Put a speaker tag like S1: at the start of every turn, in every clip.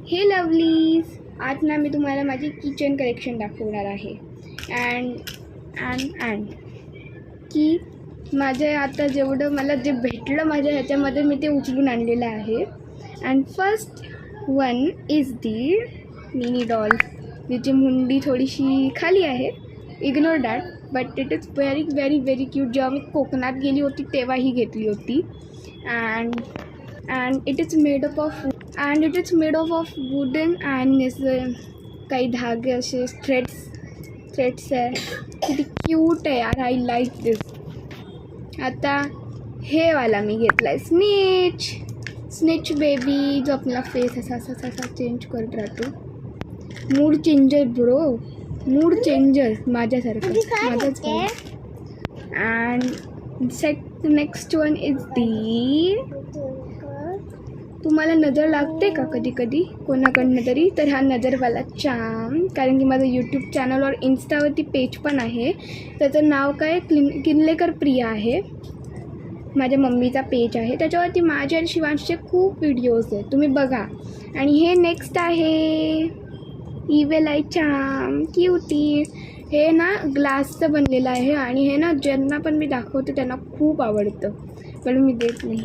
S1: हे लवलीज, आज ना मी तुम्हाला माझी किचन कलेक्शन दाखवणार आहे. अँड की माझे आता जेवढं मला जे भेटलं माझ्या ह्याच्यामध्ये मी ते उचलून आणलेलं आहे. And first one is the mini doll, जिची मुंडी थोडीशी खाली आहे. Ignore that, but it is very very very cute. जेव्हा मी कोकणात गेली होती तेव्हा ही घेतली होती. And it is made up of wooden and काही धागे असे थ्रेड्स आहे. किती क्यूट आहे यार, आय लाईक दिस. आता हे वाला मी घेतला आहे स्निच बेबी, जो आपला फेस असा चेंज करत राहतो. Mood changer bro, mood changer माझ्यासारखं, माझंच. And next one is the, तुम्हाला नजर लागते का कधी कधी कोणाकडनं तरी, तर हा नजरवाला चाम. कारण की माझं यूट्यूब चॅनल और इन्स्टावरती पेज पण आहे. त्याचं नाव काय किनलेकर प्रिया आहे. माझ्या मम्मीचा पेज आहे, त्याच्यावरती माझ्या आणि शिवांशचे खूप व्हिडिओज आहेत, तुम्ही बघा. आणि हे नेक्स्ट आहे इवेल आय चाम, क्यूटी. हे ना ग्लासचं बनलेलं आहे आणि हे ना ज्यांना पण मी दाखवते त्यांना खूप आवडतं, पण मी देत नाही.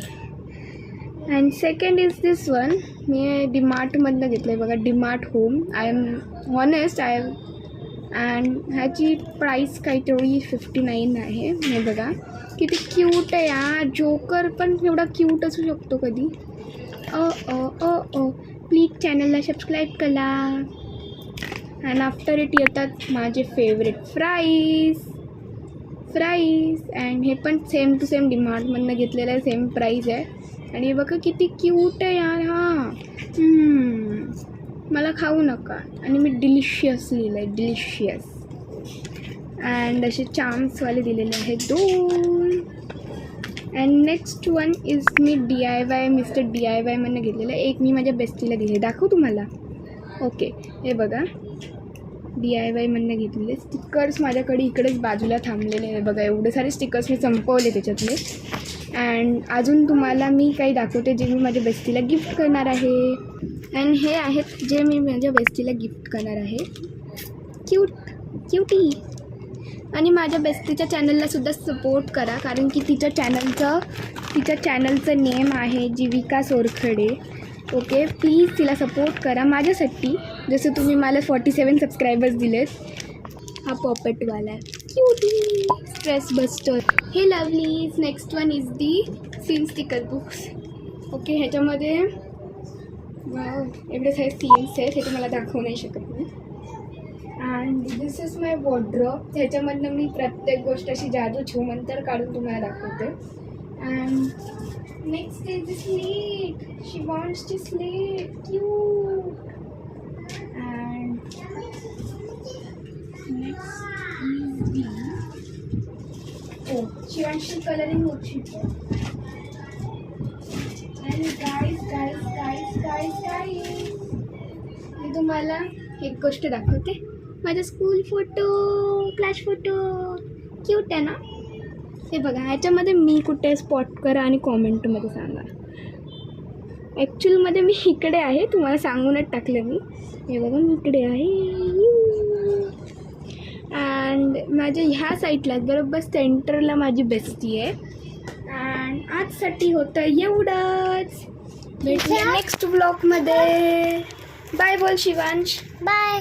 S1: And second is this one, मी डीमार्टमधनं घेतलं आहे बघा, DMart home. I am honest, and ह्याची प्राईस काहीतरी 59 आहे. हे बघा किती क्यूट आहे यार. जोकर पण एवढा क्यूट असू शकतो कधी. प्लीज चॅनलला सबस्क्राईब करा. अँड आफ्टर इट येतात माझे फेवरेट फ्राईज. अँड हे पण सेम टू सेम डीमार्टमधनं घेतलेलं आहे, सेम प्राईज आहे. आणि बघा किती क्यूट आहे यार. मला खाऊ नका. आणि मी डिलिशियस लिहिलं आहे, डिलिशियस. अँड असे चाम्सवाले दिलेले आहेत 2. And next one is me DIY mister DIY मधनं घेतलेलं आहे. एक मी माझ्या बेस्टीला दिले, दाखवू तुम्हाला. ओके, हे बघा DIY मधनं घेतलेले स्टिकर्स माझ्याकडे इकडेच बाजूला थांबलेले आहे बघा. एवढे सारे स्टिकर्स मी संपवले त्याच्यातले. अँड अजून तुम्हाला मी काही दाखवते जे मी माझ्या बेस्टीला गिफ्ट करणार आहे. अँड हे आहेत जे मी माझ्या बेस्टीला गिफ्ट करणार आहे. क्यूटी. आणि माझ्या बेस्टीच्या चॅनललासुद्धा सपोर्ट करा, कारण की तिच्या चॅनलचं नेम आहे जीविका सोरखडे. ओके, प्लीज तिला सपोर्ट करा माझ्यासाठी, जसं तुम्ही मला 47 सबस्क्रायबर्स दिलेत. हा पॉपेटवाला आहे, क्यूटी स्ट्रेस बस्टर. हे lovelies. Next one is the scene sticker books. Okay, ह्याच्यामध्ये एवढे सारे सीन्स आहेत, हे तुम्हाला दाखवू नाही शकत मी. And this is my wardrobe. ह्याच्यामधनं मी प्रत्येक गोष्ट अशी जादू छूमंतर काढून तुम्हाला दाखवते. And next is the slate, शिवांशची slate, cute. And next is the शिवांशची कलरिंग वर्कशीट. अँड गाईज मी तुम्हाला एक गोष्ट दाखवते. माझा school photo, class photo, cute आहे ना. हे बघा, ह्याच्यामध्ये मी कुठे स्पॉट करा आणि कॉमेंटमध्ये सांगा. ॲक्च्युअलमध्ये मी इकडे आहे, तुम्हाला सांगूनच टाकलं मी. हे बघा मी इकडे आहे. अँड माझ्या ह्या साईडला बरोबर सेंटरला माझी बेस्टी आहे. अँड आजसाठी होतं एवढंच. भेटूया नेक्स्ट ब्लॉगमध्ये. बाय बोल शिवांश.
S2: बाय.